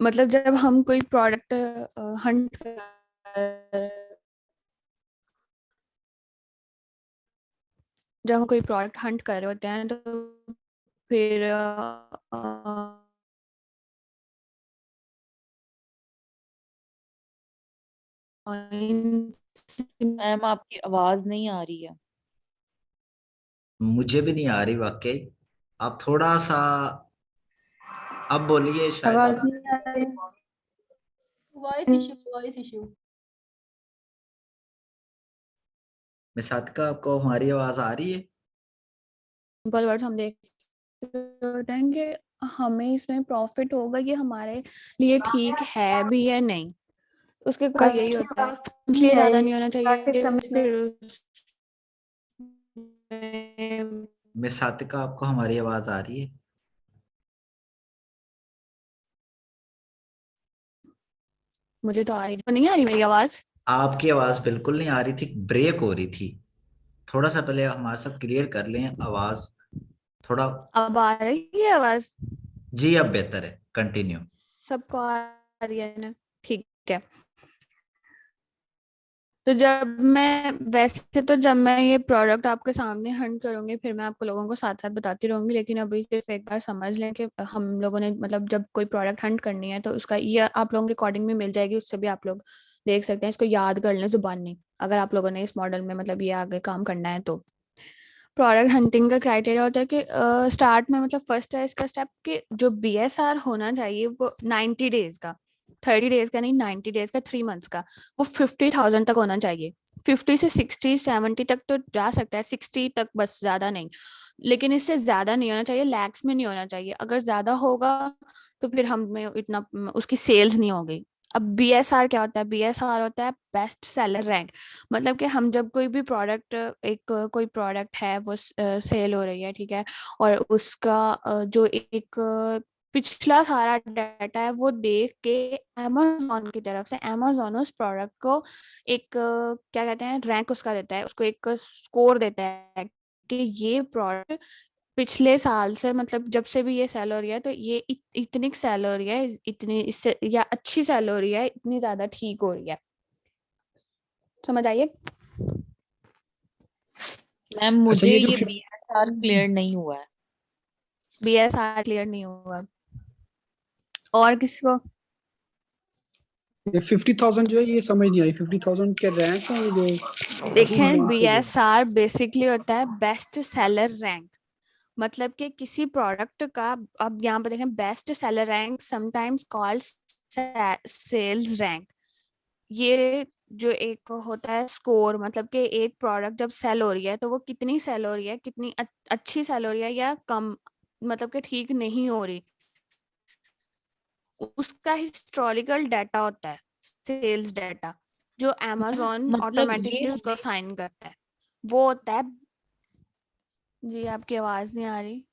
मतलब जब हम कोई प्रोडक्ट हंट जब हम कोई प्रोडक्ट हंट कर रहे होते हैं तो फिर मैम आपकी आवाज नहीं आ रही है। मुझे भी नहीं आ रही वाकई। आप थोड़ा सा अब बोलिए, शायद आवाज आप। नहीं आ रही। Voice issue, voice issue. मिसातिका, आपको हमारी आवाज आ रही है? सिंपल वर्ड्स हम देख होते हैं कि हमें इसमें प्रॉफिट होगा, ये हमारे लिए ठीक है भी या नहीं, उसके का यही आपकी होता है। आवाज नहीं इसलिए ज्यादा आई, नहीं होना बात से चाहिए समझ नहीं। फिर उसमें- मिसातिका, आपको हमारी आवाज आ रही है? मुझे तो आ रही, तो नहीं आ रही मेरी आवाज? आपकी आवाज बिल्कुल नहीं आ रही थी, ब्रेक हो रही थी। थोड़ा सा पहले हमारे साथ क्लियर कर लें आवाज थोड़ा। अब आ रही है आवाज? जी, अब बेहतर है, कंटिन्यू। सबको आ रही है ना? ठीक है। तो जब मैं ये प्रोडक्ट आपके सामने हंट करूंगी, फिर मैं आपको लोगों को साथ साथ बताती रहूंगी, लेकिन अभी सिर्फ एक बार समझ लें कि हम लोगों ने मतलब जब कोई प्रोडक्ट हंट करनी है तो उसका ये आप लोगों की रिकॉर्डिंग में मिल जाएगी, उससे भी आप लोग देख सकते हैं। इसको याद कर लें जुबान नहीं, अगर आप लोगों ने इस मॉडल में मतलब ये आगे काम करना है तो। प्रोडक्ट हंटिंग का क्राइटेरिया होता है कि स्टार्ट में मतलब फर्स्ट है इसका स्टेप कि जो बीएसआर होना चाहिए वो 90 डेज का, 30 डेज का नहीं, 90 डेज का, 3 मंथ्स का, वो 50,000 तक होना चाहिए। 50 से 60 70 तक तो जा सकता है, 60 तक बस, ज्यादा नहीं। लेकिन इससे ज्यादा नहीं होना चाहिए, लैक्स में नहीं होना चाहिए। अगर ज्यादा होगा तो फिर हमें इतना उसकी सेल्स नहीं होगी। अब बीएसआर क्या होता है? बीएसआर होता है बेस्ट सेलर रैंक। मतलब कि हम जब कोई भी प्रोडक्ट, एक कोई प्रोडक्ट है वो सेल हो रही है, ठीक है, और उसका जो एक पिछला सारा डाटा है वो देख के amazon की तरफ से amazon उस प्रोडक्ट को एक क्या कहते हैं, रैंक उसका देता है, उसको एक स्कोर देता है कि ये प्रोडक्ट पिछले साल से मतलब जब से भी ये सेल हो रही है तो ये इतनी सेल हो रही है, इतनी इससे या अच्छी सेल हो रही है, इतनी ज्यादा ठीक हो रही है। समझ आइए? मैम अच्छा, मुझे ये जो ये बीएसआर क्लियर नहीं हुआ है। बीएसआर क्लियर नहीं हुआ और किसी को? ये 50,000 जो है ये समझ नहीं आई। 50,000 के रैंक है ये जो अच्छी देखें, रैंक है जो। बीएसआर बेसिकली होता है बेस्ट सेलर रैंक। मतलब कि किसी प्रोडक्ट का, अब यहाँ पर देखें, best seller rank sometimes called sales rank. ये जो एक होता है स्कोर, मतलब कि एक प्रोडक्ट जब सेल हो रही है तो वो कितनी सेल हो रही है, कितनी अच्छी सेल हो रही है या कम, मतलब कि ठीक नहीं हो रही, उसका हिस्टोरिकल डाटा होता है, सेल्स डाटा, जो मैम amazon मतलब ये ऑटोमेटिकली उसको हमें, साइन करता है। वो होता है। जी आपकी आवाज नहीं आ रही।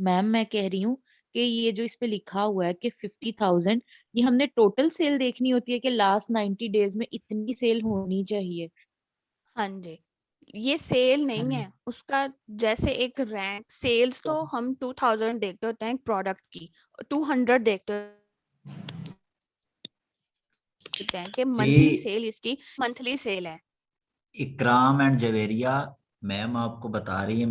मैम मैं कह रही हूँ कि ये जो इस पे लिखा हुआ है कि 50,000, ये हमने टोटल सेल देखनी होती है कि लास्ट 90 डेज में इतनी सेल होनी चाहिए? हाँ जी, ये सेल नहीं हम्म। है उसका। जैसे एक रैंक सेल्स तो हम 2000 देखते होते हैं प्रोडक्ट की, 200 देखते होते हैं कि मंथली जी, सेल इसकी मंथली सेल है। इकराम एंड जवेरिया मैम आपको बता रही है,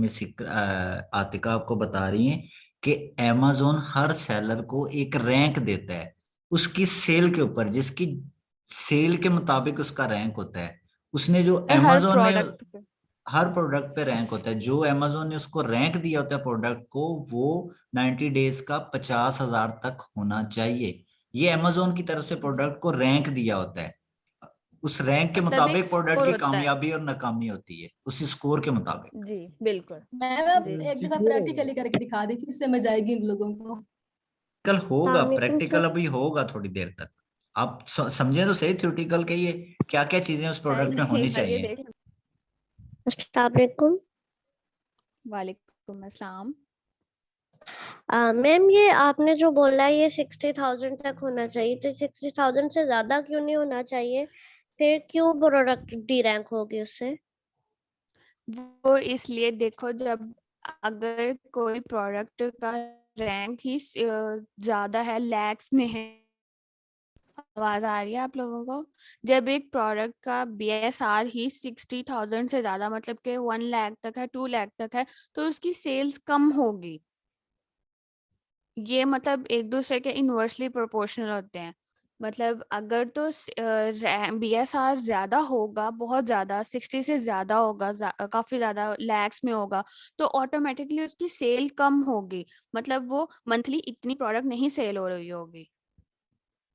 आतिका आपको बता रही है कि amazon हर सेलर को एक रैंक देता है उसकी सेल के ऊपर, जिसकी सेल के मुताबिक उसका रैंक होता है। उसने जो और हर amazon ने प्रोडक्ट पे। हर प्रोडक्ट पे रैंक होता है, जो amazon ने उसको रैंक दिया होता है प्रोडक्ट को, वो 90 डेज का 50,000 तक होना चाहिए। ये amazon की तरफ से जी, प्रोडक्ट को रैंक दिया होता है। उस रैंक के मतलब एक मुताबिक प्रोडक्ट स्कोर की होता है। कामयाबी और नाकामी होती है, उसी स्कोर के मुताबिक। जी बिल्कुल। मैम आप जी एक जी दफा क्लियर हो गया। प्रैक्टिकली करके दिखा दी, फिर समझ आएगी इन लोगों को। कल होगा अस्सलामुअलैकुम प्रैक्टिकल, सर। अभी होगा थोड़ी देर तक। आप समझें तो सही थ्योरेटिकल के ये क्या क्या चीजें उस प्रोडक्ट में नहीं, होनी अरे चाहिए। देख। अस्सलामुअलैकुम। वालेकुम अस्सलाम। मैम ये आपने जो बोला है ये 60,000 तक होना चाहिए, तो 60,000 से ज्यादा क्यों नहीं होना चाहिए? फिर क्यों प्रोडक्ट डी रैंक होगी उससे? वो इसलिए देखो, जब अगर कोई प्रोडक्ट का रैंक ही ज्यादा है, लैक्स में है। आवाज आ रही है आप लोगों को? जब एक प्रोडक्ट का BSR ही 60,000 से ज्यादा, मतलब कि 1 लाख तक है, 2 लाख तक है, तो उसकी सेल्स कम होगी। ये मतलब एक दूसरे के इनवर्सली प्रोपोर्शनल होते हैं। मतलब अगर तो BSR ज्यादा होगा, बहुत ज्यादा 60 से ज्यादा होगा, काफी ज्यादा लैक्स में होगा, तो ऑटोमेटिकली उसकी सेल कम होगी। मतलब वो मंथली इतनी प्रोडक्ट नहीं सेल हो रही होगी।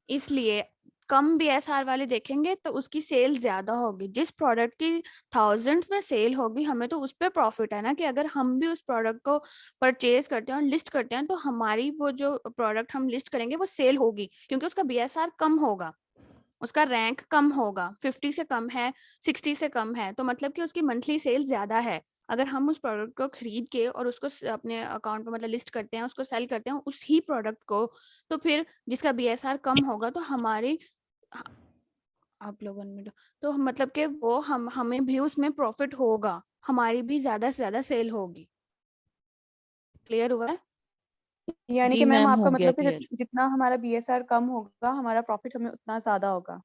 इसलिए कम BSR वाले देखेंगे तो उसकी सेल ज्यादा होगी। जिस प्रोडक्ट की थाउजेंड्स में सेल होगी, हमें तो उस पर प्रॉफिट है ना, कि अगर हम भी उस प्रोडक्ट को परचेज करते हैं और लिस्ट करते हैं, तो हमारी वो जो प्रोडक्ट हम लिस्ट करेंगे वो सेल होगी, क्योंकि उसका BSR कम होगा, उसका रैंक कम होगा। 50 से कम है, 60 से कम है, तो मतलब कि उसकी मंथली सेल ज्यादा है। अगर हम उस प्रोडक्ट को खरीद के और उसको अपने अकाउंट पे मतलब लिस्ट करते हैं, उसको सेल करते हैं उस ही प्रोडक्ट को, तो फिर जिसका BSR कम होगा, तो हमारी आप लोगों ने तो मतलब कि वो हमें भी उसमें प्रॉफिट होगा, हमारी भी ज्यादा से ज्यादा सेल होगी। क्लियर हुआ है? यानी जी कि मैम मैम, आपका हो गया मतलब कि क्लियर। जितना हमारा BSR कम होगा, हमारा प्रॉफिट हमें उतना ज्यादा होगा।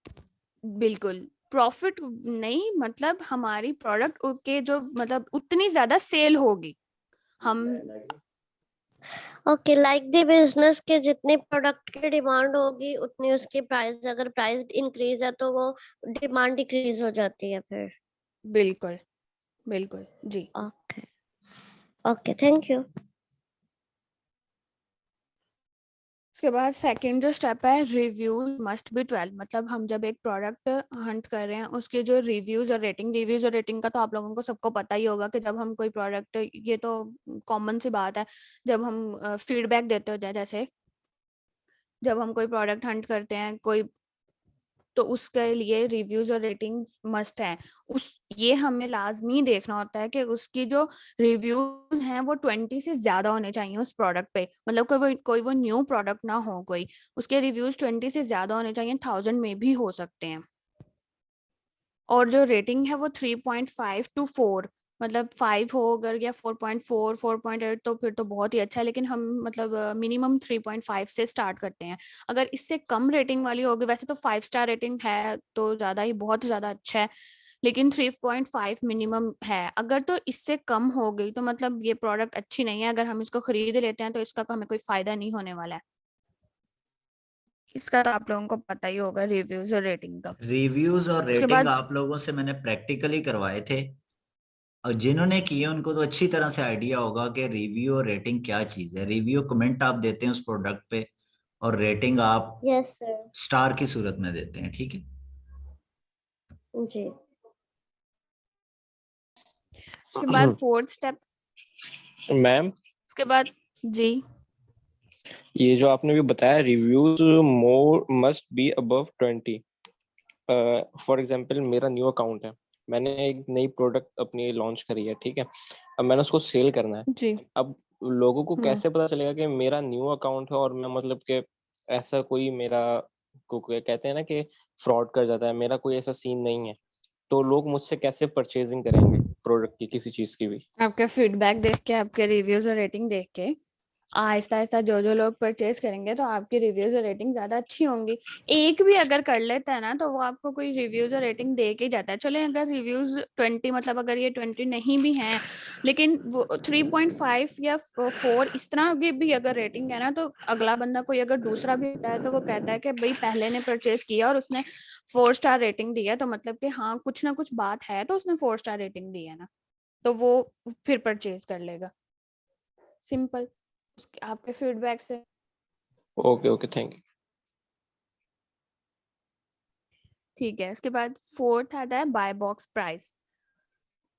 बिल्कुल, प्रॉफिट नहीं, मतलब हमारी प्रोडक्ट के जो मतलब उतनी ज्यादा सेल होगी। हम ओके, लाइक द बिजनेस के जितने प्रोडक्ट की डिमांड होगी उतनी उसकी प्राइस, अगर प्राइस इंक्रीज है तो वो डिमांड डिक्रीज हो जाती है फिर। बिल्कुल बिल्कुल जी। Okay okay, thank you. उसके बाद सेकंड जो स्टेप है, रिव्यूज मस्ट बी 12। मतलब हम जब एक प्रोडक्ट हंट कर रहे हैं, उसके जो रिव्यूज और रेटिंग का तो आप लोगों को सबको पता ही होगा कि जब हम कोई प्रोडक्ट, ये तो कॉमन सी बात है, जब हम फीडबैक देते होते हैं, जैसे जब हम कोई प्रोडक्ट हंट करते हैं कोई, तो उसके लिए रिव्यूज और रेटिंग मस्ट है। ये हमें लाजमी देखना होता है कि उसकी जो रिव्यूज हैं वो 20 से ज्यादा होने चाहिए उस प्रोडक्ट पे। मतलब कोई वो न्यू प्रोडक्ट ना हो, कोई उसके रिव्यूज 20 से ज्यादा होने चाहिए, 1000 में भी हो सकते हैं। और जो रेटिंग है वो 3.5 to 4, मतलब 5 हो अगर, या 4.4 4.8, तो फिर तो बहुत ही अच्छा है। लेकिन हम मतलब मिनिमम 3.5 से स्टार्ट करते हैं। अगर इससे कम रेटिंग वाली होगी, वैसे तो 5 स्टार रेटिंग है तो ज्यादा ही, बहुत ज्यादा अच्छा है, लेकिन 3.5 मिनिमम है। अगर तो इससे कम हो गई तो मतलब ये प्रोडक्ट अच्छी नहीं है। अगर हम इसको खरीद लेते हैं तो इसका हमें कोई फायदा नहीं होने वाला है। इसका तो आप लोगों को पता ही होगा, रिव्यूज और रेटिंग का। रिव्यूज और उसके रेटिंग बाद आप लोगों से मैंने प्रैक्टिकली करवाए थे, और जिन्होंने किए उनको तो अच्छी तरह से आइडिया होगा कि रिव्यू और रेटिंग क्या चीज है। रिव्यू कमेंट आप देते हैं उस प्रोडक्ट पे, और रेटिंग आप यस सर। स्टार की सूरत में देते हैं, ठीक है। जी। उसके बाद फोर्थ स्टेप, मैम उसके बाद जी, ये जो आपने भी बताया, reviews more must be above 20। For example मेरा न्यू अकाउंट है, मैंने एक नई प्रोडक्ट अपनी लॉन्च करी है, ठीक है। अब मैंने उसको सेल करना है। जी। अब लोगों को हम्म। कैसे पता चलेगा कि मेरा न्यू अकाउंट है, और मैं मतलब कि ऐसा कोई मेरा कहते हैं ना कि फ्रॉड कर जाता है, मेरा कोई ऐसा सीन नहीं है, तो लोग मुझसे कैसे परचेजिंग करेंगे प्रोडक्ट की, किसी चीज की भी? आपके फीडबैक देख के, आपके रिव्यूज और रेटिंग देख के आहिस्ता आहिस्ता जो जो लोग परचेज करेंगे, तो आपकी रिव्यूज और रेटिंग ज्यादा अच्छी होंगी। एक भी अगर कर लेता है ना, तो वो आपको कोई रिव्यूज और रेटिंग दे के जाता है। चले अगर रिव्यूज 20, मतलब अगर ये 20 नहीं भी हैं, लेकिन वो 3.5 या 4 इस तरह की भी अगर रेटिंग है ना, तो अगला बंदा कोई अगर दूसरा भी होता है तो वो कहता है कि भाई पहले ने परचेज किया और उसने 4 स्टार रेटिंग दी है, तो मतलब कि हाँ कुछ ना कुछ बात है, तो उसने 4 स्टार रेटिंग दी है ना, तो वो फिर परचेज कर लेगा। सिंपल, आपके फीडबैक से। Okay okay, thank you. ठीक है, उसके बाद फोर्थ आता है buy box price.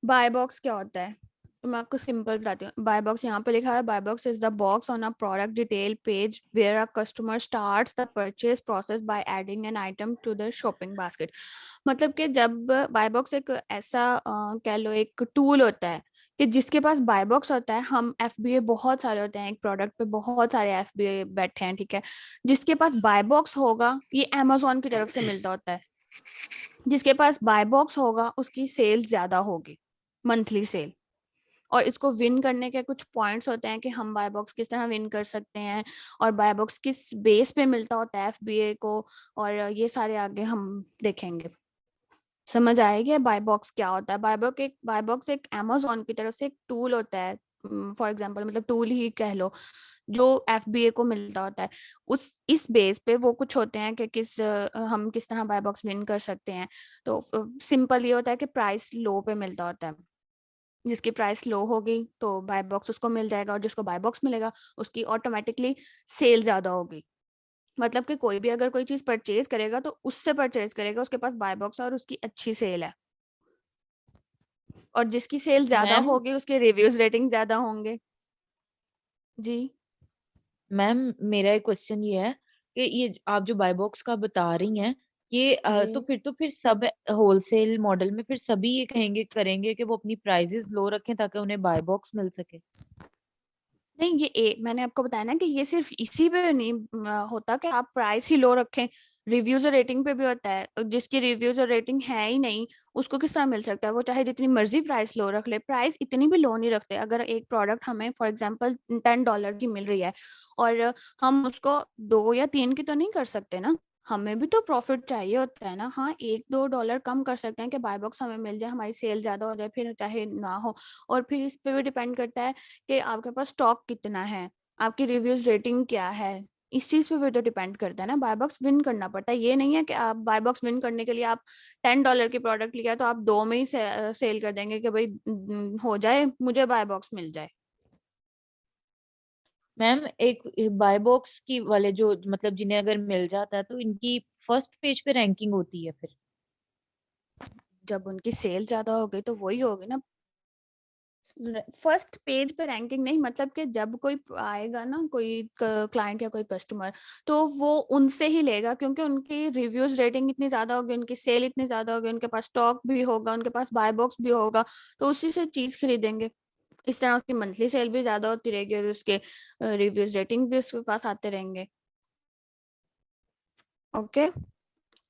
Buy box क्या होता है, तो मैं आपको सिंपल बताती हूँ। बाय बॉक्स यहाँ पे लिखा है, buy box is the box on a product detail page where a customer starts the purchase process by adding an item to the shopping basket. मतलब कि जब बाय बॉक्स एक ऐसा कह लो एक टूल होता है कि जिसके पास बाय बॉक्स होता है, हम FBA बहुत सारे होते हैं, एक प्रोडक्ट पे बहुत सारे FBA बैठे हैं, ठीक है। जिसके पास बाय बॉक्स होगा, ये अमेजोन की तरफ से मिलता होता है, जिसके पास बाय बॉक्स होगा उसकी सेल ज्यादा होगी, मंथली सेल। और इसको विन करने के कुछ पॉइंट्स होते हैं कि हम बाय बॉक्स किस तरह विन कर सकते हैं और बाय बॉक्स किस बेस पे मिलता होता है एफबीए को, और ये सारे आगे हम देखेंगे। समझ आएगी बाय बॉक्स क्या होता है? बाय बॉक्स एक अमेज़न की तरफ से एक टूल होता है, फॉर एग्जांपल मतलब टूल ही कह लो, जो एफबीए को मिलता होता है। उस इस बेस पे वो कुछ होते हैं कि हम किस तरह बाय बॉक्स विन कर सकते हैं। तो सिंपल ये होता है कि प्राइस लो पे मिलता होता है, जिसकी प्राइस लो होगी तो बाय बॉक्स उसको मिल जाएगा, और जिसको बाय बॉक्स मिलेगा उसकी ऑटोमेटिकली सेल ज्यादा होगी। मतलब कि कोई भी अगर कोई चीज परचेज करेगा तो उससे परचेज करेगा उसके पास बाय बॉक्स और उसकी अच्छी सेल है, और जिसकी सेल ज्यादा मैम होगी उसके रिव्यूज रेटिंग ज्यादा होंगे। जी मैम मेरा एक क्वेश्चन ये है कि ये आप जो बाय बॉक्स का बता रही हैं, ये जी तो फिर सब होलसेल मॉडल में फिर सभी ये करेंगे कि वो अपनी प्राइसेस लो रखें ताकि उन्हें बाय बॉक्स मिल सके। नहीं, मैंने आपको बताया ना कि ये सिर्फ इसी पे नहीं होता कि आप प्राइस ही लो रखें, रिव्यूज और रेटिंग पे भी होता है। जिसकी रिव्यूज और रेटिंग है ही नहीं उसको किस तरह मिल सकता है? वो चाहे जितनी मर्जी प्राइस लो रख ले, प्राइस इतनी भी लो नहीं रखते। अगर एक प्रोडक्ट हमें फॉर एग्जांपल $10 की मिल रही है और हम उसको 2 या 3 की तो नहीं कर सकते ना, हमें भी तो प्रॉफिट चाहिए होता है ना। हाँ, $1-2 कम कर सकते हैं कि बाय बॉक्स हमें मिल जाए, हमारी सेल ज्यादा हो जाए, फिर चाहे ना हो। और फिर इस पे भी डिपेंड करता है कि आपके पास स्टॉक कितना है, आपकी रिव्यूज रेटिंग क्या है, इस चीज पे भी तो डिपेंड करता है ना। बाय बॉक्स विन करना पड़ता है, ये नहीं है कि आप बाय बॉक्स विन करने के लिए आप $10 की प्रोडक्ट लिया तो आप 2 में ही सेल कर देंगे कि भाई हो जाए मुझे बाय बॉक्स मिल जाए। मैम एक बाय बॉक्स की वाले जो मतलब जिन्हें अगर मिल जाता है तो इनकी फर्स्ट पेज पे रैंकिंग होती है फिर? जब उनकी सेल ज्यादा हो गई तो वही होगी ना, फर्स्ट पेज पे रैंकिंग नहीं, मतलब कि जब कोई आएगा ना, कोई क्लाइंट या कोई कस्टमर, तो वो उनसे ही लेगा क्योंकि उनकी रिव्यूज रेटिंग इतनी ज्यादा होगी, उनकी सेल इतनी ज्यादा होगी, उनके पास स्टॉक भी होगा, उनके पास बाय बॉक्स भी होगा, तो उसी से चीज खरीदेंगे। इस तरह उसकी मंथली सेल भी ज्यादा होती रहेगी और उसके रिव्यूज रेटिंग भी उसके पास आते रहेंगे। ओके,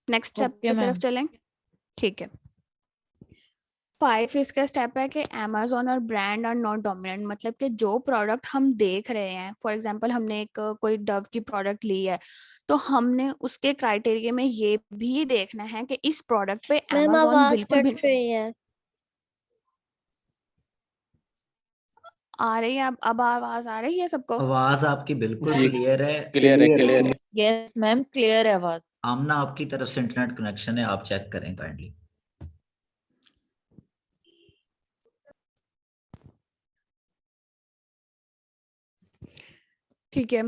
नेक्स्ट स्टेप ओके की तरफ मैम। चलें। ठीक है, 5 इसका स्टेप है कि Amazon और ब्रांड आर नॉट डोमिनेंट। मतलब कि जो प्रोडक्ट हम देख रहे हैं, फॉर एग्जांपल हमने एक कोई डव की प्रोडक्ट ली है, तो हमने उसके क्राइटेरिया में ये भी देखना है कि इस प्रोडक्ट पे मैम Amazon आवाज बिल्कुल भी कट रही है। आ रही है। अब आवाज आ रही है सबको? आवाज आपकी बिल्कुल जी क्लियर है। क्लियर है क्लियर है। यस मैम क्लियर है आवाज। आमना आपकी तरफ से इंटरनेट कनेक्शन है, आप चेक करें काइंडली। ठीक है,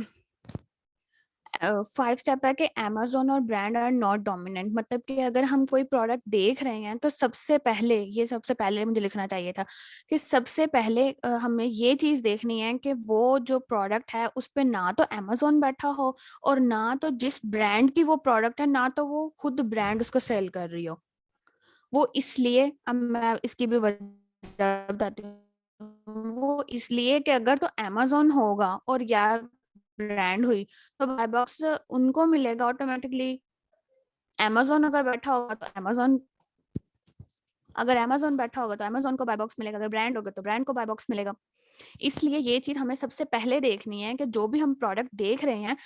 5 स्टेप है कि Amazon और ब्रांड आर नॉट डोमिनेंट। मतलब कि अगर हम कोई प्रोडक्ट देख रहे हैं तो सबसे पहले मुझे लिखना चाहिए था कि सबसे पहले हमें ये चीज देखनी है कि वो जो प्रोडक्ट है उस पे ना तो Amazon बैठा हो, और ना तो जिस ब्रांड की वो प्रोडक्ट है ना तो वो खुद ब्रांड उसको सेल कर रही हो। वो इसलिए, अब मैं इसकी भी वजह बताती हूँ, वो इसलिए कि अगर तो Amazon होगा और या ब्रांड हुई तो बाय बॉक्स उनको मिलेगा ऑटोमेटिकली। Amazon अगर बैठा होगा तो Amazon बैठा होगा तो Amazon को बाय बॉक्स मिलेगा, अगर ब्रांड होगा तो ब्रांड को बाय बॉक्स मिलेगा। इसलिए ये चीज हमें सबसे पहले देखनी है कि जो भी हम प्रोडक्ट देख रहे हैं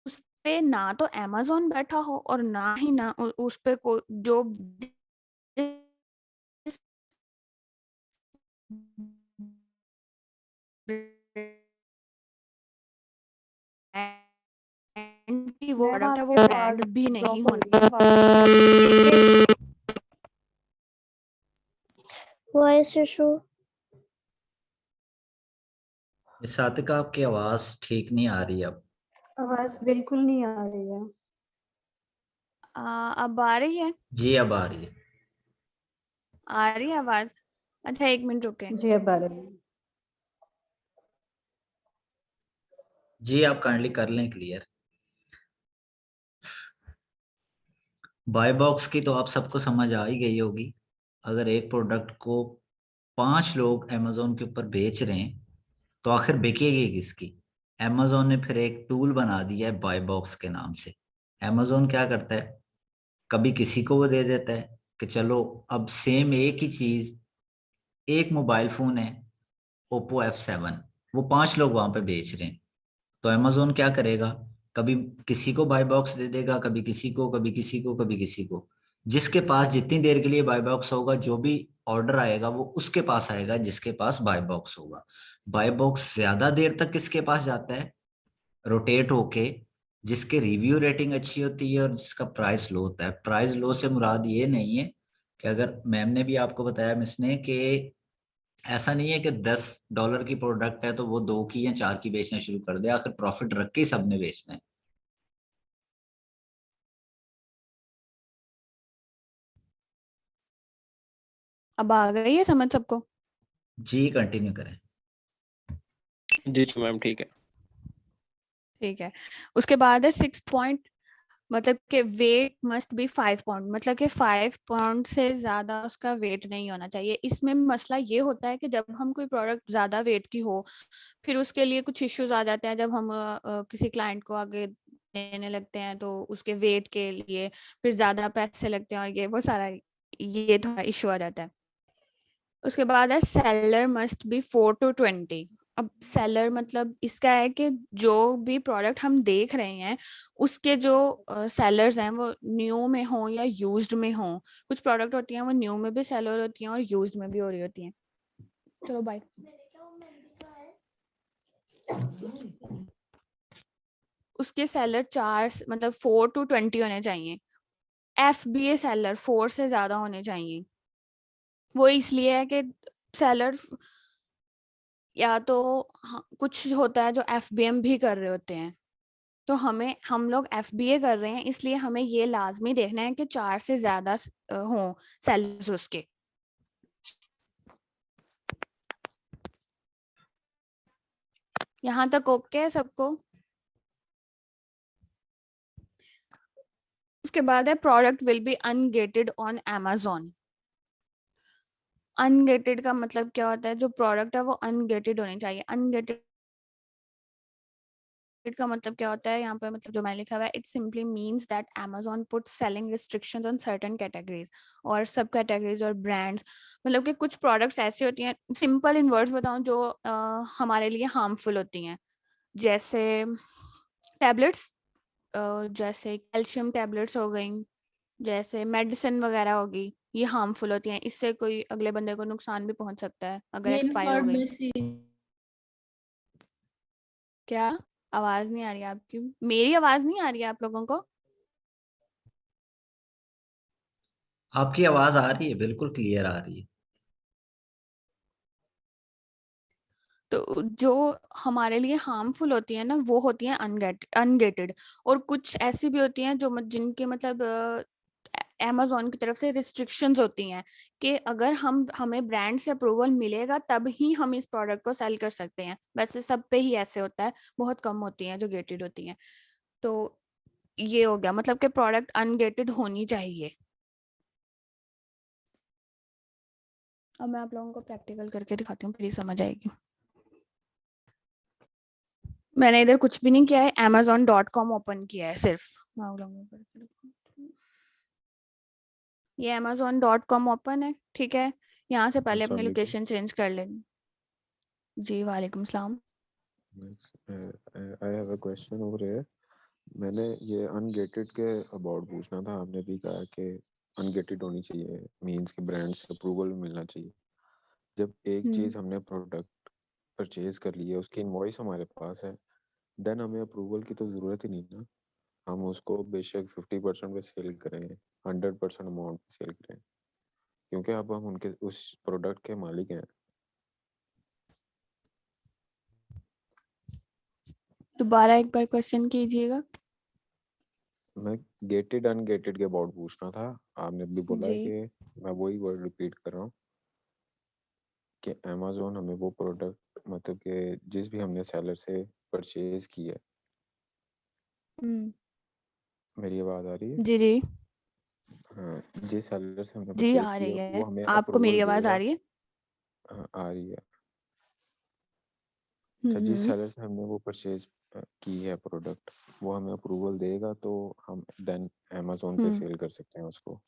उस पे ना तो Amazon बैठा हो और ना ही ना उस पे जो ब्रांड की वो मैम प्रोडक्ट है वो आपकी आवाज ब्रांड भी नहीं ड्रॉप हो रही होनी। है, आवाज वॉइस इशू। सातिका आपकी आवाज ठीक नहीं आ रही अब। आवाज बिल्कुल नहीं आ रही है। अब आ रही है? जी अब आ रही है। आ रही है आवाज? अच्छा, 1 मिनट रुके। जी अब आ रही है। जी आप काइंडली कर लें क्लियर। बाय बॉक्स की तो आप सबको समझ आ ही गई होगी। अगर एक प्रोडक्ट को 5 लोग Amazon के ऊपर बेच रहे हैं तो आखिर बिकेगी किसकी? Amazon ने फिर एक टूल बना दिया है बाय बॉक्स के नाम से। Amazon क्या करता है, कभी किसी को वो दे देता है कि चलो अब सेम एक ही चीज एक मोबाइल फोन है ओप्पो F7, वो 5 लोग वहां पे बेच रहे हैं, तो अमेजोन क्या करेगा? कभी किसी को बाय बॉक्स दे देगा, कभी किसी को, कभी किसी को, कभी किसी को। जिसके पास जितनी देर के लिए बाय बॉक्स होगा, जो भी ऑर्डर आएगा वो उसके पास आएगा जिसके पास बाय बॉक्स होगा। बाय बॉक्स ज्यादा देर तक किसके पास जाता है? रोटेट होके, जिसके रिव्यू रेटिंग अच्छी होती है और जिसका प्राइस लो होता है। प्राइस लो से मुराद ये नहीं है कि, अगर मैम ने भी आपको बताया मिस ने, कि ऐसा नहीं है कि $10 की प्रोडक्ट है तो वो 2 की या 4 की बेचना शुरू कर दे, आखिर प्रॉफिट रख के ही सबने बेचना है। अब आ गई है समझ सबको? जी कंटिन्यू करें। जी मैम ठीक है। ठीक है। उसके बाद है 6 पॉइंट, मतलब कि वेट मस्ट बी 5 पाउंड, मतलब कि 5 पाउंड से ज्यादा उसका वेट नहीं होना चाहिए। इसमें मसला ये होता है कि जब हम कोई प्रोडक्ट ज्यादा वेट की हो, फिर उसके लिए कुछ इश्यूज आ जाते हैं। जब हम किसी क्लाइंट को आगे देने लगते हैं तो उसके वेट के लिए फिर ज्यादा पैसे लगते हैं, और ये वो सारा, ये थोड़ा इशू आ जाता है। उसके बाद है सेलर मस्ट बी 4 to 20। अब सेलर मतलब इसका है कि जो भी प्रोडक्ट हम देख रहे हैं उसके जो सेलर्स हैं वो न्यू में हो या यूज्ड में हो। कुछ प्रोडक्ट होती हैं वो न्यू में भी सेलर होती हैं और यूज्ड में भी हो रही होती हैं। चलो बाय। उसके सेलर 4 मतलब 4 to 20 होने चाहिए। FBA सेलर 4 से ज्यादा होने चाहिए। वो इसलिए है कि सेलर या तो कुछ होता है जो FBM भी कर रहे होते हैं, तो हम लोग FBA कर रहे हैं, इसलिए हमें ये लाजमी देखना है कि 4 से ज्यादा हो सेलर्स उसके। यहाँ तक ओके है सबको? उसके बाद है product will be ungated on Amazon। Ungated का मतलब क्या होता है? जो प्रोडक्ट है वो अनगेटेड होनी चाहिए। अनगेटेड का मतलब क्या होता है? यहाँ पे मतलब जो मैंने लिखा हुआ है, it simply means that Amazon put selling restrictions on certain categories और सब कैटेगरीज और ब्रांड्स। मतलब कि कुछ प्रोडक्ट्स ऐसी होती हैं, सिंपल इन वर्ड्स बताऊं, जो हमारे लिए हार्मफुल होती हैं। जैसे टैबलेट्स, जैसे कैल्शियम टैबलेट्स हो गई, जैसे मेडिसिन वगैरह होगी, ये हार्मफुल होती हैं। इससे कोई अगले बंदे को नुकसान भी पहुंच सकता है अगर मेन एक्सपायर हो गई। फार्मेसी। क्या आवाज नहीं आ रही आपकी? मेरी आवाज नहीं आ रही है आप लोगों को? आपकी आवाज आ रही है, बिल्कुल क्लियर आ रही है। तो जो हमारे लिए हार्मफुल होती है ना, वो होती हैं अनगेटेड। और कुछ ऐसी भी होती हैं जो जिनके मतलब Amazon की तरफ से रिस्ट्रिक्शंस होती हैं कि अगर हमें ब्रांड से अप्रूवल मिलेगा तब ही हम इस प्रोडक्ट को सेल कर सकते हैं। वैसे सब पे ही ऐसे होता है, बहुत कम होती हैं जो गेटेड होती हैं। तो ये हो गया, मतलब कि प्रोडक्ट अनगेटेड होनी चाहिए। अब मैं आप लोगों को प्रैक्टिकल करके दिखाती हूँ, फिर ही समझ आएगी। मैंने इधर कुछ भी नहीं किया है, amazon.com ओपन किया है सिर्फ। मैं आप लोगों को करके दिखाती हूँ। ये amazon.com ओपन है, ठीक है। यहाँ से पहले अपनी अस्सलाम वालेकुम। लोकेशन चेंज कर लेनी। जी वालेकुम सलाम। I have a question over here. मैंने ये अनगेटेड के अबाउट पूछना था। आपने भी कहा कि अनगेटेड होनी चाहिए, मींस कि ब्रांड से अप्रूवल मिलना चाहिए। जब एक चीज़ हमने प्रोडक्ट परचेज कर लिया, उसकी इनवॉइस हमारे पास है, देन हमें अप्रूवल की तो ज़रूरत ही नहीं ना। हम उसको बेशक 50% पे सेल करें, 100% अमाउंट पे सेल करें, क्योंकि अब हम उनके उस प्रोडक्ट के मालिक हैं। दोबारा एक बार क्वेश्चन कीजिएगा। मैं गेटेड अनगेटेड के अबाउट पूछना था। आपने भी बोला जी। कि, मैं वही वर्ड रिपीट कर रहा हूँ कि अमेजोन हमें वो प्रोडक्ट, मतलब कि जिस भी हमने सेलर से परचेज किया है। मेरी आवाज़ आ रही है? जी जी हाँ, जिस सेलर से हमने जी परचेज आ किया रही वो है। हमें आपको मेरी अप्रूवल आवाज आ देगा। रही है? हाँ, आ रही है। अच्छा, जिस हम्म। सेलर से हमने वो परचेज की है प्रोडक्ट, वो हमें अप्रूवल देगा तो हम देन अमेजोन पे हम्म सेल कर सकते हैं उसको।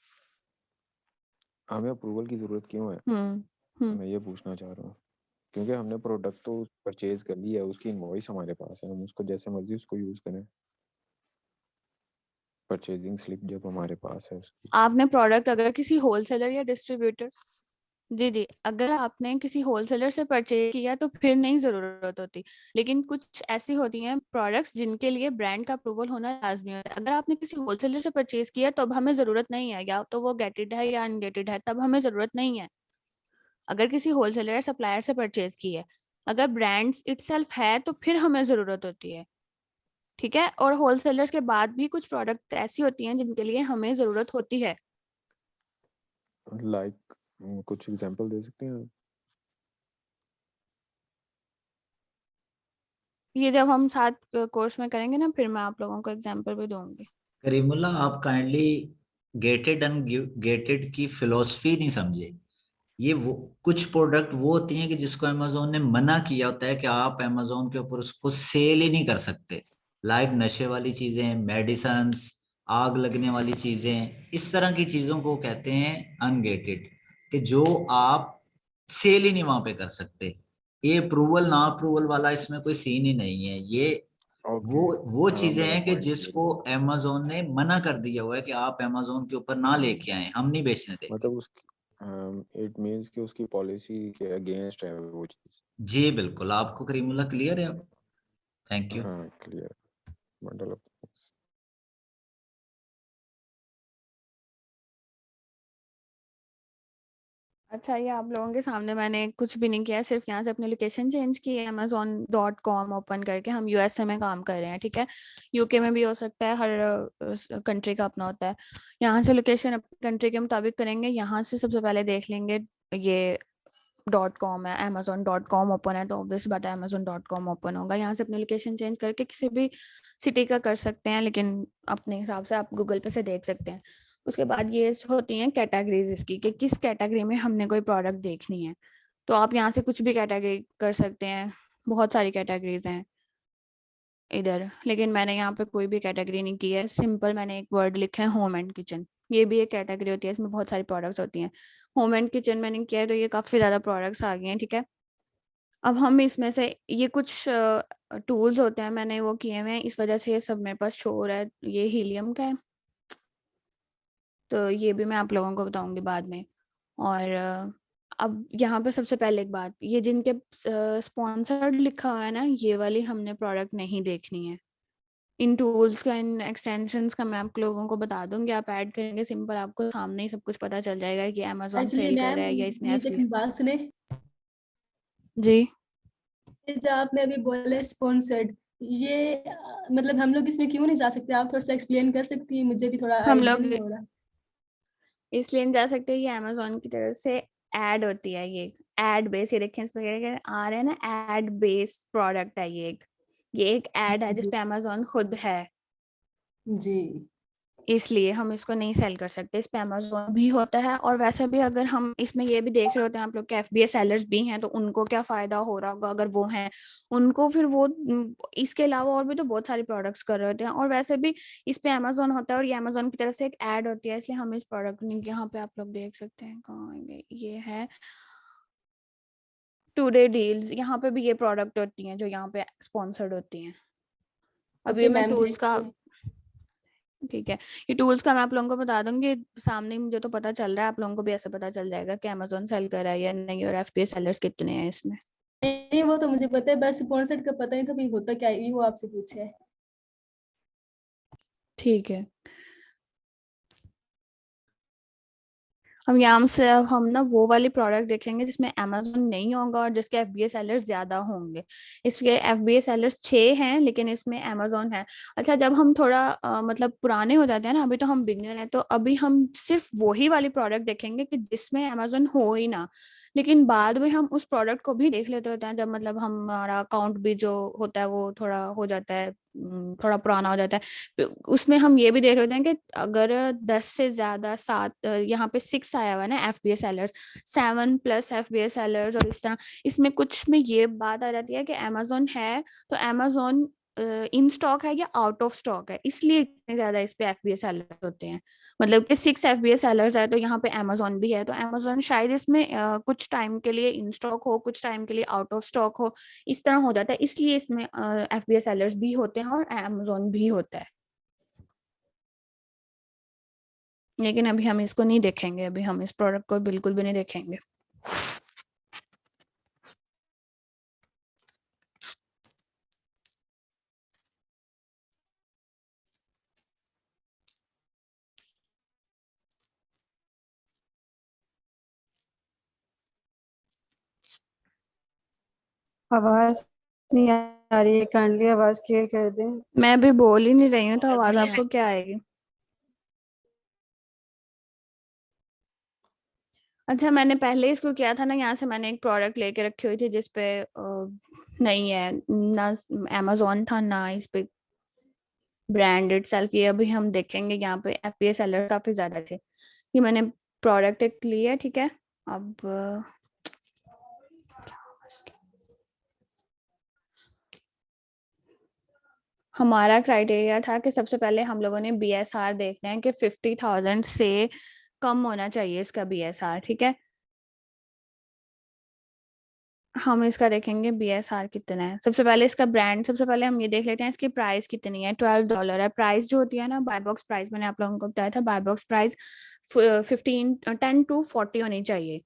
हमें अप्रूवल की ज़रूरत क्यों है? हम्म मैं ये पूछना चाह रहा हूँ, क्योंकि हमने प्रोडक्ट तो परचेज कर लिया है, उसकी इनवॉइस हमारे पास है, हम उसको जैसे मर्जी उसको यूज करें। परचेजिंग स्लिप जब हमारे पास है उसकी। आपने प्रोडक्ट अगर किसी होलसेलर या डिस्ट्रीब्यूटर, जी, अगर आपने किसी होलसेलर से परचेज किया तो फिर नहीं जरूरत होती, लेकिन कुछ ऐसी होती हैं प्रोडक्ट्स जिनके लिए ब्रांड का अप्रूवल होना लाजमी होता है। अगर आपने किसी होलसेलर से परचेज किया तो अब हमें जरूरत नहीं है, या तो वो गेटेड है या अनगेटेड है, तब हमें जरूरत नहीं है। अगर किसी होलसेलर या सप्लायर से परचेज की है, अगर ब्रांड्स इटसेल्फ है तो फिर हमें जरूरत होती है, ठीक है। और होलसेलर्स के बाद भी कुछ प्रोडक्ट ऐसी होती हैं जिनके लिए हमें जरूरत होती है। लाइक कुछ एग्जांपल दे सकते हैं? ये जब हम साथ कोर्स में करेंगे ना, फिर मैं आप लोगों को एग्जांपल भी दूंगी। करीमुल्ला, आप काइंडली गेटेड अनगेटेड की फिलोसफी नहीं समझे। ये वो कुछ प्रोडक्ट वो होती हैं कि जिसको अमेजोन ने मना किया होता है कि आप अमेजोन के ऊपर उसको सेल ही नहीं कर सकते। लाइक नशे वाली चीजें, मेडिसन्स, आग लगने वाली चीजें, इस तरह की चीजों को कहते हैं अनगेटेड, कि जो आप सेल ही नहीं वहां पे कर सकते। ये अप्रूवल ना अप्रूवल वाला इसमें कोई सीन ही नहीं है। ये ओके, वो हाँ चीजें मेरा हैं कि पॉइंट क्लियर जिसको हुआ। अमेजोन ने मना कर दिया हुआ है कि आप अमेजोन के ऊपर ना लेके आए, हम नहीं बेचने देंगे। मतलब उसकी इट मींस कि उसकी पॉलिसी के अगेंस्ट है वो चीज। जी बिल्कुल, आपको करीमुल्ला क्लियर है अब? Thank you. हाँ क्लियर। बंडल ऑफ अच्छा, ये आप लोगों के सामने मैंने कुछ भी नहीं किया, सिर्फ यहाँ से अपनी लोकेशन चेंज की है, amazon.com ओपन करके। हम यूएसए में काम कर रहे हैं, ठीक है। यूके में भी हो सकता है, हर कंट्री का अपना होता है। यहाँ से लोकेशन अपनी कंट्री के मुताबिक करेंगे। यहाँ से सबसे पहले देख लेंगे ये .com है, amazon.com ओपन है, तो ऑब्वियस बात है amazon.com ओपन होगा। यहाँ से अपनी लोकेशन चेंज करके किसी भी सिटी का कर सकते हैं, लेकिन अपने हिसाब से आप गूगल पे से देख सकते हैं। उसके बाद ये होती हैं कैटेगरीज इसकी, कि किस कैटेगरी में हमने कोई प्रोडक्ट देखनी है। तो आप यहाँ से कुछ भी कैटेगरी कर सकते हैं, बहुत सारी कैटेगरीज हैं इधर, लेकिन मैंने यहाँ पे कोई भी कैटेगरी नहीं की है। सिंपल मैंने एक वर्ड लिखा है, होम एंड किचन। ये भी एक कैटेगरी होती है, इसमें बहुत सारी प्रोडक्ट्स होती हैं। होम एंड किचन मैंने किया है, तो ये काफ़ी ज़्यादा प्रोडक्ट्स आ गए हैं, ठीक है। अब हम इसमें से ये कुछ टूल्स होते हैं, मैंने वो किए हुए हैं, इस वजह से ये सब मेरे पास शो हो रहा है। ये हीलियम का है, तो ये भी मैं आप लोगों को बताऊंगी बाद में। और अब यहाँ पे सबसे पहले एक बात, ये जिनके स्पॉन्सर्ड लिखा हुआ है ना, ये वाली हमने प्रोडक्ट नहीं देखनी है। इन टूल्स का, इन एक्सटेंशंस का मैं आप लोगों को बता दूंगी, आप ऐड करेंगे सिंपल, आपको सामने ही सब कुछ पता चल जाएगा कि अमेजोन एक्चुअली सेल कर मैम, रहा है या इसने प्लीज एक बात सुने। जी। ये जो आपने अभी बोला स्पॉन्सर्ड, ये मतलब हम लोग इसमें क्यों नहीं जा सकते? आप थोड़ा सा एक्सप्लेन कर सकती हैं, मुझे भी थोड़ा हम आइडिया लोग नहीं हो रहा। इसलिए नहीं जा सकते, ये अमेजोन की तरफ से ऐड होती है, ये ऐड बेस, ये देखें इस पे आ रहे हैं ना, ऐड बेस प्रोडक्ट है ये एक ऐड है जी जिसपे अमेजोन खुद है, जी। इसलिए हम इसको नहीं सेल कर सकते। इस पे अमेजोन भी होता है, और वैसे भी अगर हम इसमें ये भी देख रहे होते हैं आप लोग के एफबीए सेलर्स भी हैं, तो उनको क्या फायदा हो रहा होगा अगर वो हैं, उनको फिर वो इसके अलावा और भी तो बहुत सारी प्रोडक्ट्स कर रहे होते हैं। और वैसे भी इस पे अमेजोन होता है, और ये अमेजोन की तरफ से एक ऐड होती है, इसलिए हम इस प्रोडक्ट यहाँ पे आप लोग देख सकते हैं, कहाँ ये है टुडे डील्स, यहाँ पे भी ये प्रोडक्ट होती हैं जो यहाँ पे स्पॉन्सर्ड होती हैं। अब ये ओके मैं मैम, टूल्स थैंक का, यू। ठीक है, ये टूल्स का मैं आप लोगों को बता दूंगी सामने। मुझे तो पता चल रहा है, आप लोगों को भी ऐसा पता चल जाएगा कि अमेजोन सेल कर रहा है या नहीं, और एफपीए सेलर्स कितने हैं इसमें। नहीं, वो तो मुझे पता है, बस स्पॉन्सर्ड का पता नहीं था भाई होता क्या है, ये वो आपसे पूछा है। ठीक है, हम यहाँ से अब हम ना वो वाली प्रोडक्ट देखेंगे जिसमें अमेजोन नहीं होगा और जिसके एफबीए सेलर्स ज्यादा होंगे। इसके एफबीए सेलर्स 6 हैं, लेकिन इसमें अमेजोन है। अच्छा, जब हम थोड़ा मतलब पुराने हो जाते हैं ना, अभी तो हम बिगनर हैं, तो अभी हम सिर्फ वही वाली प्रोडक्ट देखेंगे कि जिसमें अमेजोन हो ही ना, लेकिन बाद में हम उस प्रोडक्ट को भी देख लेते होते हैं, जब मतलब हमारा अकाउंट भी जो होता है वो थोड़ा हो जाता है, थोड़ा पुराना हो जाता है। उसमें हम ये भी देख लेते हैं कि अगर 10 से ज्यादा 7, यहाँ पे 6 आया हुआ है ना एफबीए सेलर्स, 7+ एफबीए सेलर्स, और इस तरह इसमें कुछ में ये बात आ जाती है कि अमेजोन है, तो अमेजोन इन स्टॉक है या आउट ऑफ स्टॉक है, इसलिए इतने ज्यादा इस पे FBA सेलर्स होते हैं। मतलब कि 6 FBA सेलर्स है, तो यहाँ पे Amazon भी है, तो Amazon शायद इसमें कुछ टाइम के लिए इन स्टॉक हो, कुछ टाइम के लिए आउट ऑफ स्टॉक हो, इस तरह हो जाता है, इसलिए इसमें FBA सेलर्स भी होते हैं और Amazon भी होता है। लेकिन अभी हम इसको नहीं देखेंगे, अभी हम इस प्रोडक्ट को बिल्कुल भी नहीं देखेंगे। आवाज नहीं आ रही है, काइंडली आवाज क्लियर कर दें। मैं अभी बोल ही नहीं रही हूँ, तो आवाज नहीं आपको क्या आएगी? अच्छा, मैंने पहले इसको किया था ना, यहाँ से मैंने एक प्रोडक्ट लेके रखी हुई थी जिसपे नहीं है ना Amazon था ना इस पे ब्रांड इटसेल्फ। ये अभी हम देखेंगे, यहाँ पे FBA सेलर काफी ज्यादा थे। ये मैंने प्रोडक्ट एक लिया, ठीक है। अब हमारा क्राइटेरिया था कि सबसे पहले हम लोगों ने BSR देखना है कि 50,000 से कम होना चाहिए इसका BSR, ठीक है। हम इसका देखेंगे BSR कितना है। सबसे पहले इसका ब्रांड, सबसे पहले हम ये देख लेते हैं इसकी प्राइस कितनी है। $12 है प्राइस जो होती है ना, बाय बॉक्स प्राइस मैंने आप लोगों को बताया था, बाय बॉक्स प्राइस 10 to 40 होनी चाहिए।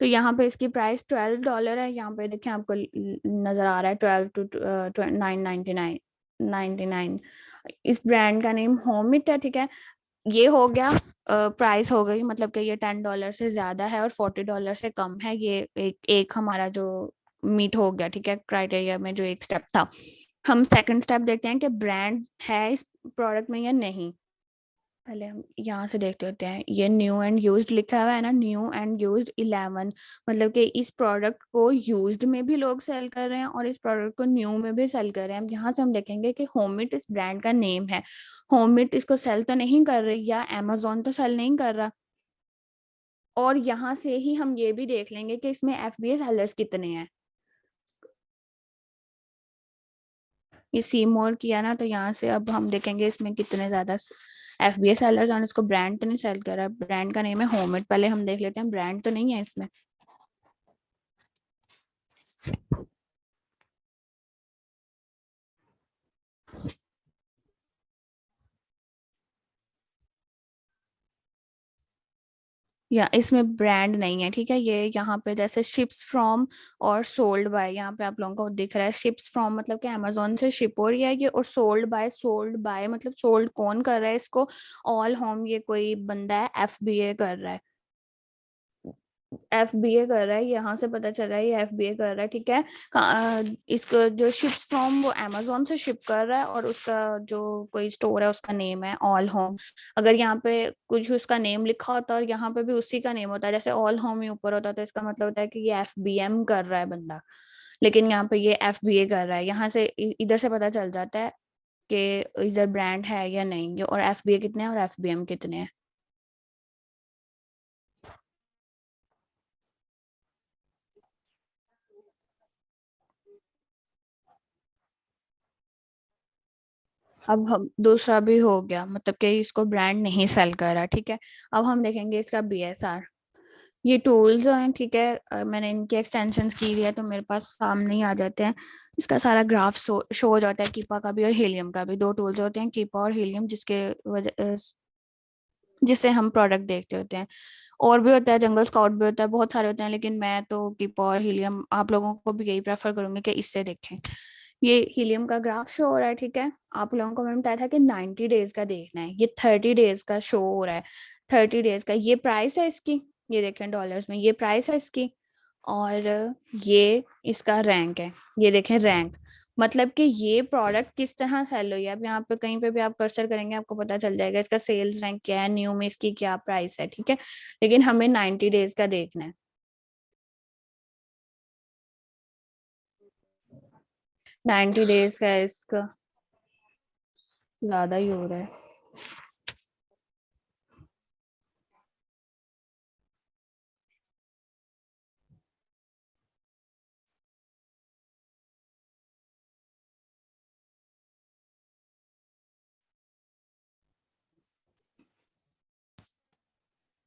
तो यहाँ पे इसकी प्राइस $12 है। यहाँ पे देखें आपको नजर आ रहा है 12 to 999। इस ब्रांड का नेम होमिट है, ठीक है। ये हो गया, प्राइस हो गई, मतलब कि ये $10 से ज्यादा है और $40 से कम है। ये एक हमारा जो मीट हो गया, ठीक है, क्राइटेरिया में जो एक स्टेप था। हम सेकंड स्टेप देखते हैं कि ब्रांड है इस प्रोडक्ट में या नहीं। पहले हम यहाँ से देखते होते हैं, ये न्यू एंड यूज्ड लिखा हुआ है ना, न्यू एंड यूज्ड 11, मतलब कि इस प्रोडक्ट को यूज्ड में भी लोग सेल कर रहे हैं और इस प्रोडक्ट को न्यू में भी सेल कर रहे हैं। यहाँ से हम देखेंगे कि होमिट इस ब्रांड का नेम है, होमिट इसको सेल तो नहीं कर रही या Amazon तो सेल नहीं कर रहा। और यहाँ से ही हम ये भी देख लेंगे कि इसमें FBA सेलर्स कितने हैं। ये सी मोर किया ना, तो यहाँ से अब हम देखेंगे इसमें कितने ज्यादा FBA सेलर्स और इसको ब्रांड तो नहीं सेल कर रहा। ब्रांड का नेम है होमिट, पहले हम देख लेते हैं ब्रांड तो नहीं है इसमें। या इसमें ब्रांड नहीं है, ठीक है। ये यहाँ पे जैसे शिप्स फ्रॉम और सोल्ड बाय, यहाँ पे आप लोगों को दिख रहा है शिप्स फ्रॉम मतलब कि Amazon से शिप हो रही है ये, और सोल्ड बाय मतलब सोल्ड कौन कर रहा है इसको, ऑल होम ये कोई बंदा है FBA कर रहा है। FBA कर रहा है, यहाँ से पता चल रहा है ये FBA कर रहा है, ठीक है। इसको जो शिप्स फ्रॉम वो Amazon से शिप कर रहा है और उसका जो कोई स्टोर है उसका नेम है ऑल होम। अगर यहाँ पे कुछ उसका नेम लिखा होता और यहाँ पे भी उसी का नेम होता है, जैसे ऑल होम ही ऊपर होता, तो इसका मतलब होता है कि ये FBM कर रहा है बंदा। लेकिन यहाँ पे ये FBA कर रहा है, यहाँ से इधर से पता चल जाता है कि इधर ब्रांड है या नहीं, और FBA कितने हैं और FBM कितने हैं। अब हम दूसरा भी हो गया, मतलब कि इसको ब्रांड नहीं सेल कर रहा, ठीक है। अब हम देखेंगे इसका BSR। ये टूल्स जो हैं, ठीक है, मैंने इनकी एक्सटेंशंस की हुई है तो मेरे पास सामने ही आ जाते हैं। इसका सारा ग्राफ शो हो जाता है, कीपा का भी और हीलियम का भी। दो टूल्स होते हैं, कीपा और हीलियम, जिससे हम प्रोडक्ट देखते होते हैं। और भी होता है, जंगल स्काउट भी होता है, बहुत सारे होते हैं, लेकिन मैं तो कीपा और हीलियम आप लोगों को भी यही प्रेफर करूंगी कि इससे देखें। ये हीलियम का ग्राफ शो हो रहा है, ठीक है। आप लोगों को मैंने बताया था कि 90 डेज का देखना है, ये 30 डेज का शो हो रहा है। 30 डेज का ये प्राइस है इसकी, ये देखें डॉलर्स में ये प्राइस है इसकी, और ये इसका रैंक है, ये देखें रैंक। मतलब कि ये प्रोडक्ट किस तरह सेल हुई है। अब यहाँ पे कहीं पे भी आप कर्सर करेंगे आपको पता चल जाएगा इसका सेल्स रैंक क्या है, न्यू में इसकी क्या प्राइस है, ठीक है। लेकिन हमें 90 डेज का देखना है। 90 डेज का है इसका, ज्यादा ही हो रहा है।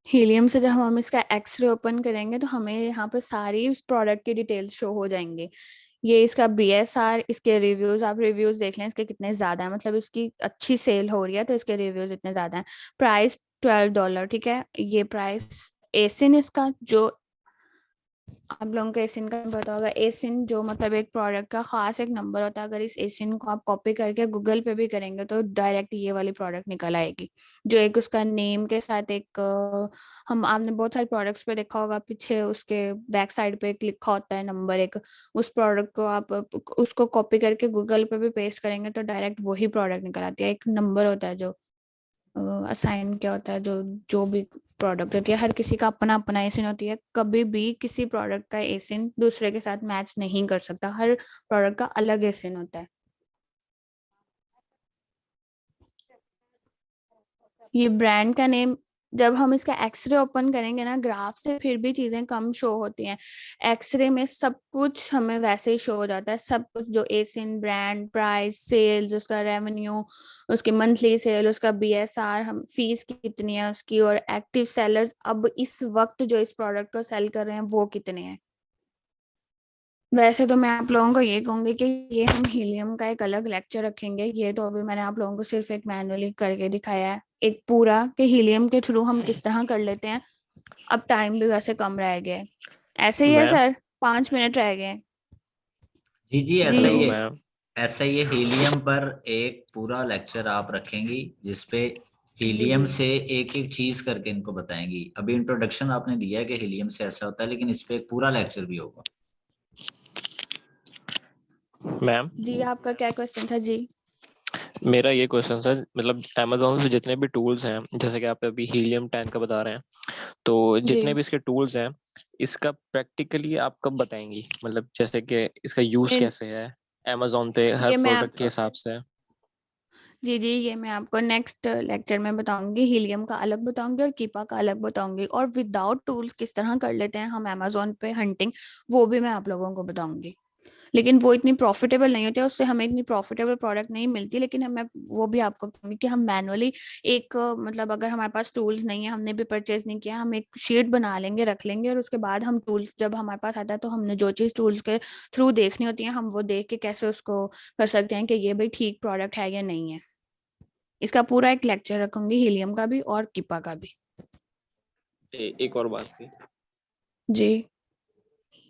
हीलियम से जब हम इसका एक्सरे ओपन करेंगे तो हमें यहाँ पे सारी इस प्रोडक्ट की डिटेल्स शो हो जाएंगे। ये इसका BSR, इसके रिव्यूज, आप रिव्यूज देख लें इसके कितने ज्यादा है, मतलब इसकी अच्छी सेल हो रही है तो इसके रिव्यूज इतने ज्यादा हैं। प्राइस $12, ठीक है। ये प्राइस एसिन इसका, जो आप लोगों को एसिन का पता होगा, एसिन जो मतलब एक प्रोडक्ट का खास एक नंबर होता है, अगर इस एसिन को आप कॉपी करके गूगल पे भी करेंगे तो डायरेक्ट ये वाली प्रोडक्ट निकल आएगी, जो एक उसका नेम के साथ एक हम आपने बहुत सारे प्रोडक्ट्स पे देखा होगा, पीछे उसके बैक साइड पे एक लिखा होता है नंबर एक, उस प्रोडक्ट को आप उसको कॉपी करके गूगल पे भी पेस्ट करेंगे तो डायरेक्ट वही प्रोडक्ट निकल आती है। एक नंबर होता है जो असाइन क्या होता है, जो जो भी प्रोडक्ट होती है, हर किसी का अपना अपना एसिन होती है, कभी भी किसी प्रोडक्ट का एसिन दूसरे के साथ मैच नहीं कर सकता, हर प्रोडक्ट का अलग एसिन होता है। ये ब्रांड का नेम, जब हम इसका एक्सरे ओपन करेंगे ना, ग्राफ से फिर भी चीजें कम शो होती हैं, एक्सरे में सब कुछ हमें वैसे ही शो हो जाता है, सब कुछ, जो एसिन, ब्रांड, प्राइस, सेल्स, उसका रेवेन्यू, उसकी मंथली सेल, उसका BSR, हम फीस कितनी है उसकी, और एक्टिव सेलर्स अब इस वक्त जो इस प्रोडक्ट को सेल कर रहे हैं वो कितने हैं। वैसे तो मैं आप लोगों को ये कहूंगी कि ये हम हीलियम का एक अलग लेक्चर रखेंगे, ये तो अभी मैंने आप लोगों को सिर्फ एक मैनुअली करके दिखाया है, एक पूरा कि हीलियम के थ्रू हम किस तरह कर लेते हैं। अब टाइम भी वैसे कम रह गया है, ऐसे ही है मैम। सर, 5 मिनट रह गए। जी जी, ऐसा जी ही हेलो है। मैम। ऐसा ही है, हीलियम पर एक पूरा लेक्चर आप रखेंगी जिसपे जी हीलियम जी से एक एक चीज करके इनको बताएंगी। अभी इंट्रोडक्शन आपने दिया है कि हीलियम से ऐसा होता है, लेकिन इस पे एक पूरा लेक्चर भी होगा। मैम, जी, आपका क्या क्वेश्चन था जी? मेरा ये क्वेश्चन था, मतलब अमेजोन से जितने भी टूल्स हैं, जैसे कि आप अभी हीलियम 10 का बता रहे हैं, तो जी जितने भी इसके टूल्स हैं, इसका प्रैक्टिकली आप कब बताएंगी? मतलब जैसे कि इसका यूज ये कैसे है अमेजोन पे हर ये मैं प्रोडक्ट के आपको हिसाब से? जी जी, ये मैं आपको नेक्स्ट लेक्चर में बताऊंगी, हीलियम का अलग बताऊंगी और कीपा का अलग बताऊंगी, और विदाउट टूल्स किस तरह कर लेते हैं हम अमेजोन पे हंटिंग, वो भी मैं आप लोगों को बताऊंगी। लेकिन वो इतनी प्रॉफिटेबल नहीं होती है, उससे हमें इतनी प्रॉफिटेबल प्रोडक्ट नहीं मिलती, लेकिन हमें वो भी आपको बताऊंगी कि हम मैनुअली एक मतलब अगर हमारे पास टूल्स नहीं है, हमने भी परचेज नहीं किया, हम एक शीट बना लेंगे, रख लेंगे, और उसके बाद हम टूल्स जब हमारे पास आता है तो हमने जो चीज़ टूल्स के थ्रू देखनी होती है, हम वो देख के कैसे उसको कर सकते हैं कि ये भाई ठीक प्रोडक्ट है या नहीं है। इसका पूरा एक लेक्चर रखूंगी, हीलियम का भी और किपा का भी। एक और बात थी, जी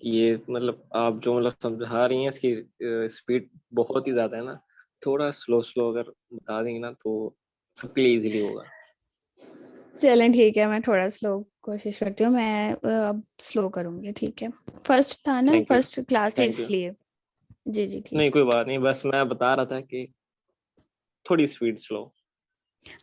ये मतलब आप जो मतलब समझा रही हैं, इसकी स्पीड बहुत ही ज्यादा है ना, थोड़ा स्लो स्लो अगर बता देंगे ना तो सबके लिए इजीली होगा। चलें, ठीक है, मैं थोड़ा स्लो कोशिश करती हूँ, मैं अब स्लो करूंगी, ठीक है। फर्स्ट था ना, थैंक यू। फर्स्ट क्लास है थैंक यू। इसलिए। जी जी ठीक नहीं, है। कोई बात नहीं, बस मैं बता रहा था कि थोड़ी स्पीड स्लो।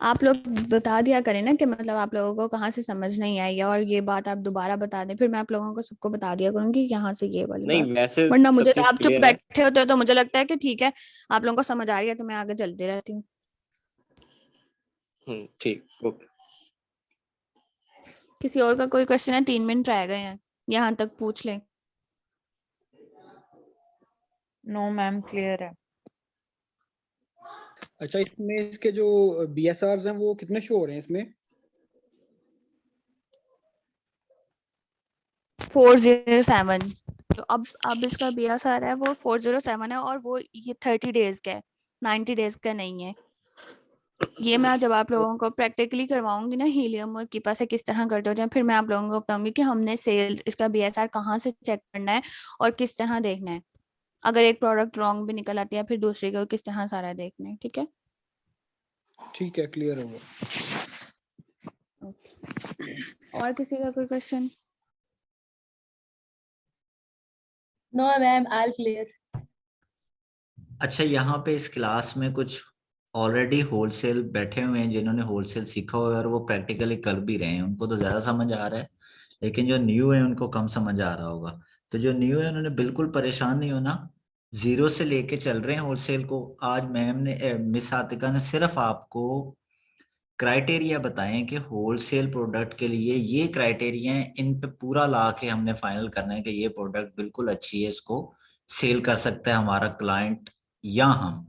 आप लोग बता दिया करें ना कि मतलब आप लोगों को कहाँ से समझ नहीं आई है, और ये बात आप दोबारा बता दें, फिर मैं आप लोगों को सबको बता दिया करूंगी यहाँ से ये वाली नहीं, बात। वैसे वरना सब मुझे चीज आप चुप क्लियर है। बैठे होते हो तो मुझे लगता है कि ठीक है आप लोगों को समझ आ रही है, तो मैं आगे चलती रहती हूँ। ठीक, ओके। किसी और का कोई क्वेश्चन है? 3 मिनट रह गए हैं, यहाँ तक पूछ लें। नो मैम, क्लियर है। अच्छा, इसमें इसके जो BSRs हैं वो कितने शो हो रहे हैं इसमें? 407, तो अब इसका BSR है वो 407 है, और वो ये 30 डेज का है, 90 डेज का नहीं है। ये मैं जब आप लोगों को प्रैक्टिकली करवाऊंगी ना हीलियम और कीपा से किस तरह करते होते हैं, फिर मैं आप लोगों को बताऊंगी कि हमने सेल इसका BSR कहाँ से चेक करना है और किस तरह देखना है, अगर एक प्रोडक्ट रॉन्ग भी निकल आती है फिर दूसरे को किस तरह सारा देखना है, ठीक है। ठीक है, क्लियर होगा। और किसी का कोई question? No ma'am, all clear. अच्छा, यहाँ पे इस क्लास में कुछ ऑलरेडी होलसेल बैठे हुए हैं जिन्होंने होलसेल सीखा हुआ है और वो प्रैक्टिकली कर भी रहे हैं, उनको तो ज्यादा समझ आ रहा है, लेकिन जो न्यू है उनको कम समझ आ रहा होगा। तो जो न्यू है उन्होंने बिल्कुल परेशान नहीं होना, जीरो से लेके चल रहे हैं होलसेल को। आज मैम ने मिस आतिका ने सिर्फ आपको क्राइटेरिया बताएं कि होलसेल प्रोडक्ट के लिए ये क्राइटेरिया है, इन पे पूरा ला के हमने फाइनल करना है कि ये प्रोडक्ट बिल्कुल अच्छी है, इसको सेल कर सकता है हमारा क्लाइंट या हम।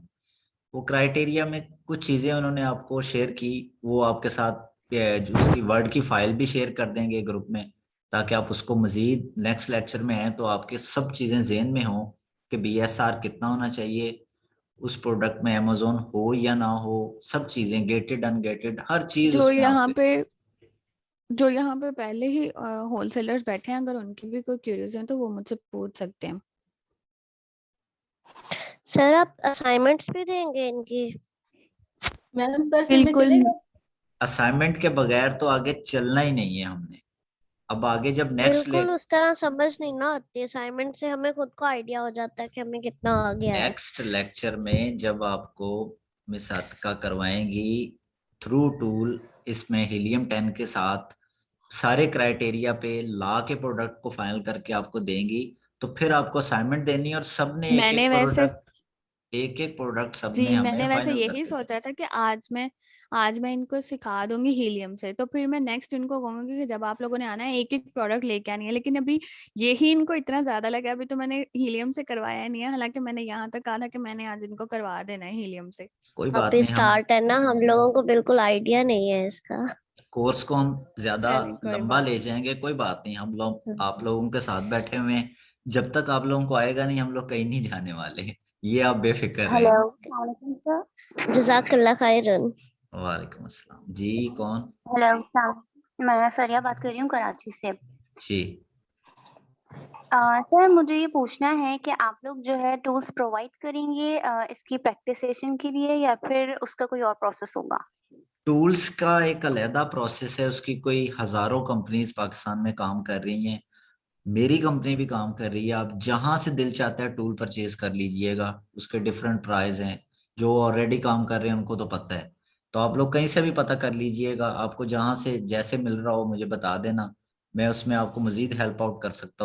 वो क्राइटेरिया में कुछ चीजें उन्होंने आपको शेयर की, वो आपके साथ जो उसकी वर्ड की फाइल भी शेयर कर देंगे ग्रुप में, ताकि आप उसको मजीद नेक्स्ट लेक्चर में आए तो आपके सब चीजें ज़हन में हो कि BSR कितना होना चाहिए, उस प्रोडक्ट में अमेजोन हो या ना हो, सब चीजें गेटेड अनगेटेड हर चीज जो उसमें यहाँ आपके। पे जो यहाँ पे पहले ही होलसेलर्स बैठे हैं, अगर उनकी भी कोई क्यूरीज है तो वो मुझसे पूछ सकते हैं। सर आप असाइनमेंट्स भी देंगे इनकी? मैम पर्सनल में बिल्कुल। चलेगा? असाइनमेंट के बगैर तो आगे चलना ही नहीं है हमने। अब आगे जब बिल्कुल उस तरह समझ नहीं ना आती, असाइनमेंट से हमें खुद को आइडिया हो जाता है कि हमें कितना आ गया है। नेक्स्ट लेक्चर में जब आपको मिस आतिका करवाएंगी थ्रू टूल, इसमें हीलियम 10 के साथ सारे क्राइटेरिया पे ला के प्रोडक्ट को फाइनल करके आपको देंगी, तो फिर आपको असाइनमेंट देनी है और सबने मैंने वैसे एक एक प्रोडक्ट सबने जी हमें मैंने वैसे फाइनल यही करके देना। सोचा था कि आज मैं इनको सिखा दूंगी हीलियम से, तो फिर मैं नेक्स्ट इनको कहूंगी कि जब आप लोगों ने आना है एक एक प्रोडक्ट लेके आनी है। लेकिन अभी यही इनको इतना ज्यादा लगा, अभी तो मैंने हीलियम से करवाया नहीं है, हालांकि मैंने यहाँ तक कहा था कि मैंने आज इनको करवा देना है हीलियम से। कोई बात अभी नहीं, हम स्टार्ट है ना, हम लोगों को बिल्कुल आइडिया नहीं है इसका। कोर्स को हम ज्यादा चलिए कोई लंबा बात ले जाएंगे, कोई बात नहीं। हम लोग आप लोगों के साथ बैठे हुए हैं, जब तक आप लोगों को आएगा नहीं हम लोग कहीं नहीं जाने वाले, ये आप बेफिक्र हेलो रहें। सर, जज़ाकल्लाह खैरन। वालेकुम अस्सलाम जी। कौन? हेलो, मैं फरिया बात कर रही हूँ कराची से। जी सर मुझे ये पूछना है कि आप लोग जो है टूल्स प्रोवाइड करेंगे इसकी प्रैक्टिस सेशन के लिए, या फिर उसका कोई और प्रोसेस होगा? टूल्स का एक अलहदा प्रोसेस है, उसकी कोई हजारों कंपनीज पाकिस्तान में काम कर रही हैं, मेरी कंपनी भी काम कर रही है। आप जहां से दिल चाहता है टूल परचेज कर लीजिएगा, उसके डिफरेंट प्राइस हैं। जो ऑलरेडी काम कर रहे हैं उनको तो पता है, तो आप लोग कहीं से भी पता कर लीजिएगा, आपको जहां से जैसे मिल रहा हो मुझे बता देना, मैं उसमें आपको मजीद हेल्प आउट कर सकता हूँ।